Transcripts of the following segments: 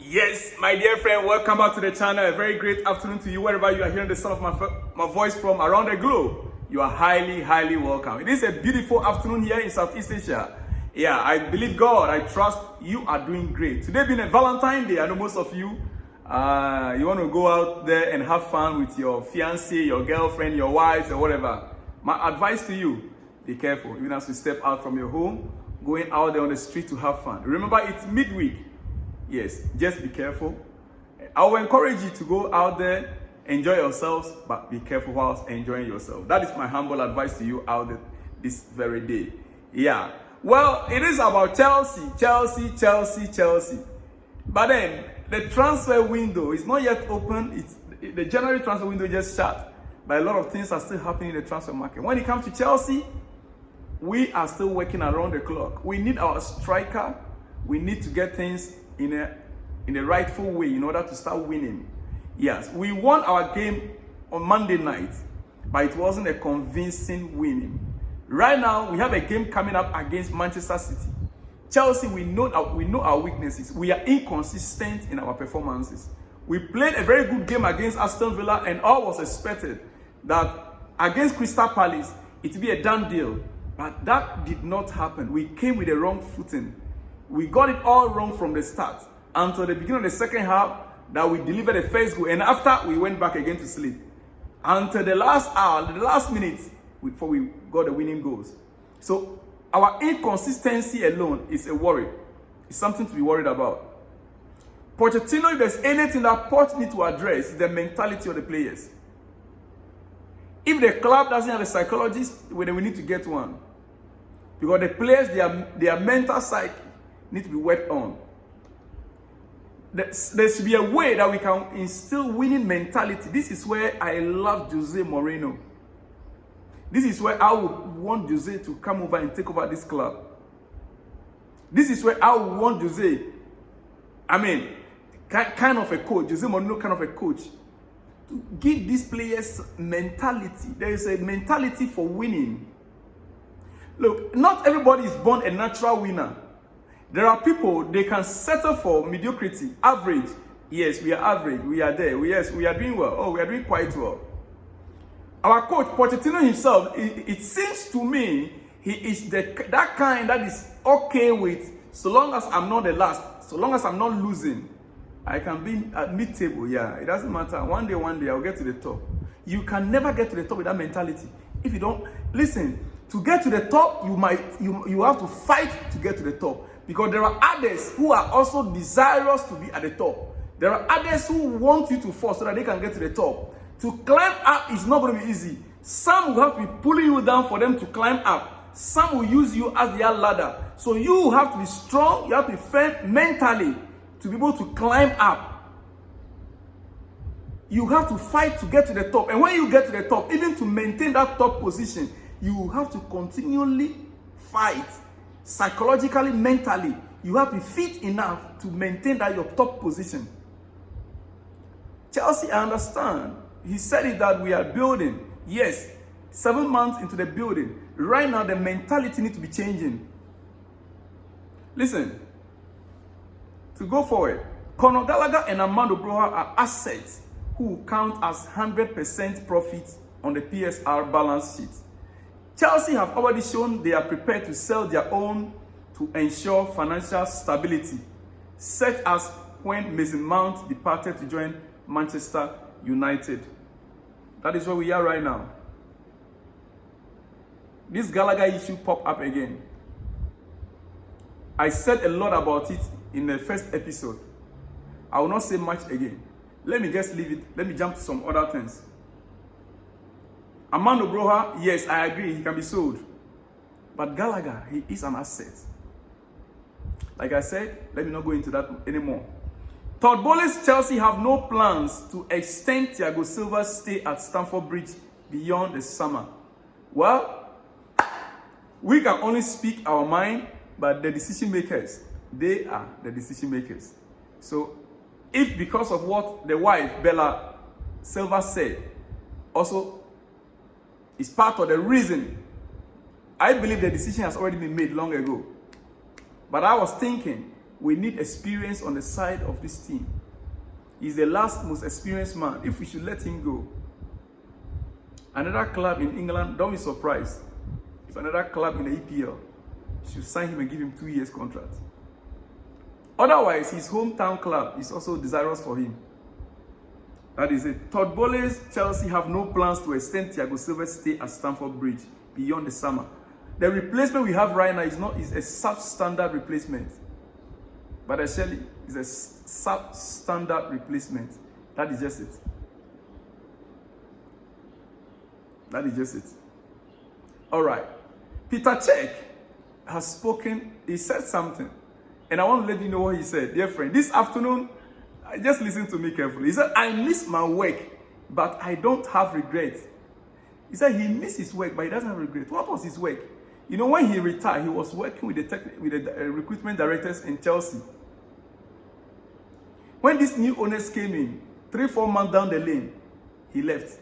Yes, my dear friend, welcome back to the channel. A very great afternoon to you, wherever you are hearing the sound of my voice from around the globe. You are highly welcome. It is a beautiful afternoon here in Southeast Asia. Yeah, I believe God, I trust you are doing great. Today being a Valentine's Day, I know most of you, you want to go out there and have fun with your fiancé, your girlfriend, your wife, or whatever. My advice to you, be careful. Even as you step out from your home, going out there on the street to have fun. Remember, it's midweek. Yes, just be careful. I will encourage you to go out there, enjoy yourselves, but be careful whilst enjoying yourself. That is my humble advice to you out there this very day. Yeah. Well, it is about Chelsea. But then, the transfer window is not yet open. The January transfer window just shut. But a lot of things are still happening in the transfer market. When it comes to Chelsea, we are still working around the clock. We need our striker. We need to get things in a rightful way in order to start winning. Yes, we won our game on Monday night, but it wasn't a convincing winning. Right now, we have a game coming up against Manchester City. Chelsea, we know our weaknesses. We are inconsistent in our performances. We played a very good game against Aston Villa, and all was expected that against Crystal Palace, it would be a done deal. But that did not happen. We came with the wrong footing. We got it all wrong from the start until the beginning of the second half that we delivered the first goal, and after we went back again to sleep until the last hour, the last minute before we got the winning goals. So our inconsistency alone is a worry. It's something to be worried about. Pochettino, if there's anything that Poch needs to address, is the mentality of the players. If the club doesn't have a psychologist, then we need to get one, because the players, their mental psyche need to be worked on. There should be a way that we can instill winning mentality. This is where I love Jose Mourinho. This is where I would want Jose to come over and take over this club. This is where I would want Jose, kind of a coach, Jose Mourinho kind of a coach, to give these players mentality. There is a mentality for winning. Look, not everybody is born a natural winner. There are people, they can settle for mediocrity, average. Yes, we are average. We are there. Yes, we are doing well. Oh, we are doing quite well. Our coach, Pochettino himself, it seems to me, he is that kind that is okay with, so long as I'm not the last, so long as I'm not losing, I can be at mid-table. Yeah, it doesn't matter. One day, I'll get to the top. You can never get to the top with that mentality. If you don't, listen, to get to the top, you have to fight to get to the top. Because there are others who are also desirous to be at the top. There are others who want you to fall so that they can get to the top. To climb up is not going to be easy. Some will have to be pulling you down for them to climb up. Some will use you as their ladder. So you have to be strong, you have to be firm mentally to be able to climb up. You have to fight to get to the top. And when you get to the top, even to maintain that top position, you have to continually fight. Psychologically, mentally, you have to be fit enough to maintain that your top position. Chelsea, I understand. He said it that we are building. Yes, 7 months into the building. Right now, the mentality needs to be changing. Listen, to go forward, Conor Gallagher and Armando Broja are assets who count as 100% profit on the PSR balance sheet. Chelsea have already shown they are prepared to sell their own to ensure financial stability, such as when Mason Mount departed to join Manchester United. That is where we are right now. This Gallagher issue popped up again. I said a lot about it in the first episode. I will not say much again. Let me just leave it. Let me jump to some other things. Armando Broja, yes, I agree, he can be sold. But Gallagher, he is an asset. Like I said, let me not go into that anymore. Todd Bowley's Chelsea have no plans to extend Thiago Silva's stay at Stamford Bridge beyond the summer. Well, we can only speak our mind, but the decision makers, they are the decision makers. So, if because of what the wife, Bella Silva, said, also is part of the reason, I believe the decision has already been made long ago. But I was thinking, We need experience on the side of this team. He's the last most experienced man. If we should let him go, another club in England, don't be surprised if another club in the EPL should sign him and give him 2 years contract. Otherwise, his hometown club is also desirous for him. That is it. Todd Bowley's Chelsea have no plans to extend Thiago Silva's stay at Stamford Bridge beyond the summer. The replacement we have right now is a substandard replacement. But actually, it's a substandard replacement. That is just it. That is just it. All right. Peter Cech has spoken. He said something. And I want to let you know what he said. Dear friend, this afternoon, just listen to me carefully. He said, I miss my work, but I don't have regret. He said he missed his work, but he doesn't have regret. What was his work? You know, when he retired, he was working with the recruitment directors in Chelsea. When these new owners came in, 3-4 months down the lane, he left.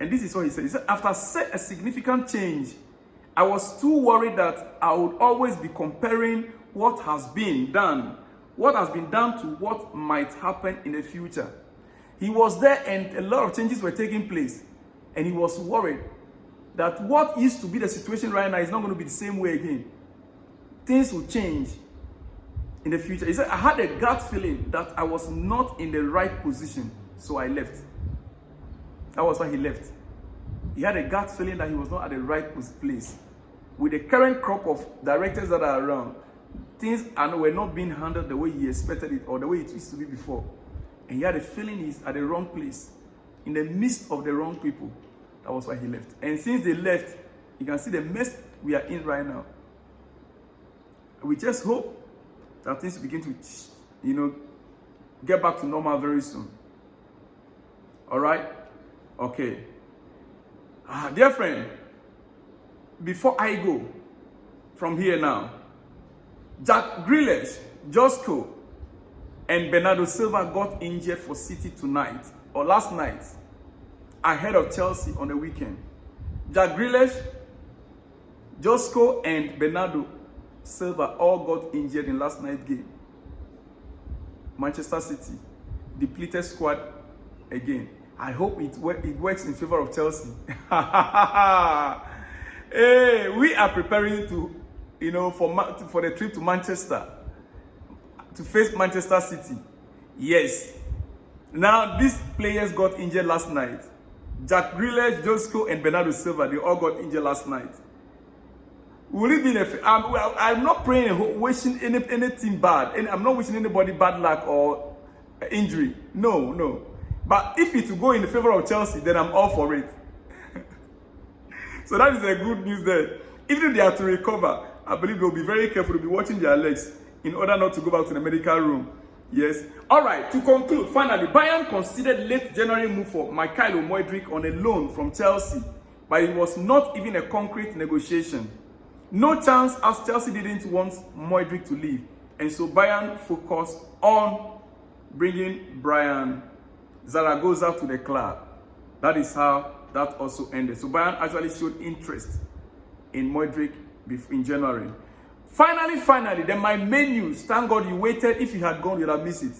And this is what he said. He said, after a significant change, I was too worried that I would always be comparing what has been done to what might happen in the future. He was there and a lot of changes were taking place. And he was worried that what used to be the situation right now is not going to be the same way again. Things will change in the future. He said, I had a gut feeling that I was not in the right position, so I left. That was why he left. He had a gut feeling that he was not at the right place. With the current crop of directors that are around, things were not being handled the way he expected it or the way it used to be before. And he had a feeling he's at the wrong place, in the midst of the wrong people. That was why he left. And since they left, you can see the mess we are in right now. We just hope that things begin to, get back to normal very soon. All right? Okay. Dear friend, before I go from here now, Jack Grealish, Josko, and Bernardo Silva got injured for City tonight, or last night, ahead of Chelsea on the weekend. Jack Grealish, Josko, and Bernardo Silva all got injured in last night's game. Manchester City, depleted squad again. I hope it works in favor of Chelsea. Hey, we are preparing to, for the trip to Manchester, to face Manchester City. Yes. Now, these players got injured last night. Jack Grealish, Josko, and Bernardo Silva, they all got injured last night. Will it be I'm not praying, wishing anything bad. I'm not wishing anybody bad luck or injury. No. But if it will go in the favor of Chelsea, then I'm all for it. So that is a good news there. Even if they have to recover, I believe they'll be very careful to be watching their legs in order not to go back to the medical room. Yes. All right, to conclude, finally, Bayern considered late January move for Michael Mudryk on a loan from Chelsea, but it was not even a concrete negotiation. No chance, as Chelsea didn't want Mudryk to leave, and so Bayern focused on bringing Brian Zaragoza to the club. That is how that also ended. So Bayern actually showed interest in Mudryk in January. Finally, then my main news. Thank God you waited. If you had gone, you'd have missed it.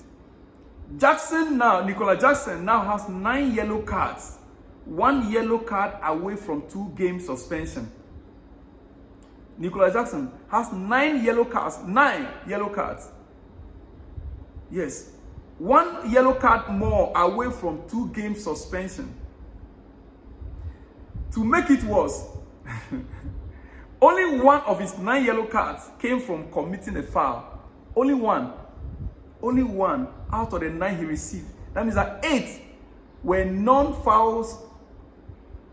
Nicolas Jackson now has 9 yellow cards. 1 yellow card away from 2 game suspension. Nicolas Jackson has 9 yellow cards. 9 yellow cards. Yes. 1 yellow card more away from 2 game suspension. To make it worse, only 1 of his 9 yellow cards came from committing a foul. Only one out of the 9 he received. That means that 8 were non-fouls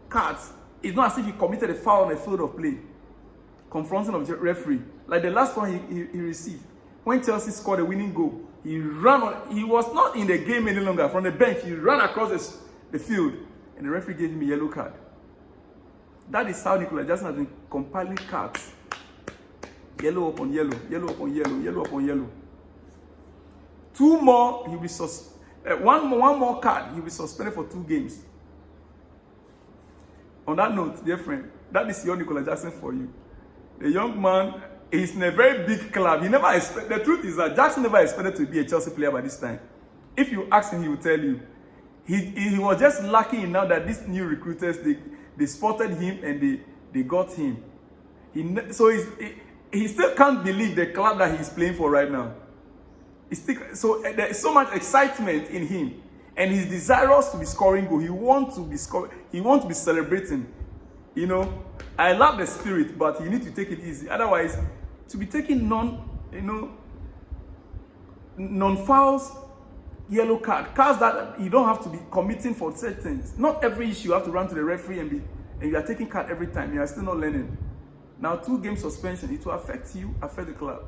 cards. It's not as if he committed a foul on the field of play, confronting of the referee. Like the last one he received. When Chelsea scored a winning goal, he was not in the game any longer. From the bench, he ran across the field, and the referee gave him a yellow card. That is how Nicolas Jackson has been compiling cards. Yellow upon yellow, yellow upon yellow, yellow upon yellow. 2 more, he'll be one more card, he'll be suspended for 2 games. On that note, dear friend, that is your Nicolas Jackson for you. The young man He's in a very big club. He never the truth is that Jackson never expected to be a Chelsea player by this time. If you ask him, he will tell you. He was just lucky enough that these new recruiters, they spotted him and they got him. He still can't believe the club that he's playing for right now. So there's so much excitement in him, and he's desirous to be scoring goal. He wants to be scoring. He wants to be celebrating. You know, I love the spirit, but you need to take it easy. Otherwise, to be taking non-fouls, yellow cards that you don't have to be committing for certain things. Not every issue you have to run to the referee and you are taking card every time. You are still not learning. Now, 2-game suspension, it will affect you, affect the club.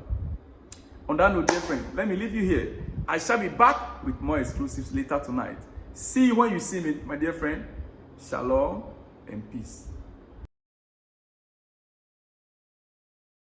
On that note, dear friend, let me leave you here. I shall be back with more exclusives later tonight. See you when you see me, my dear friend. Shalom and peace.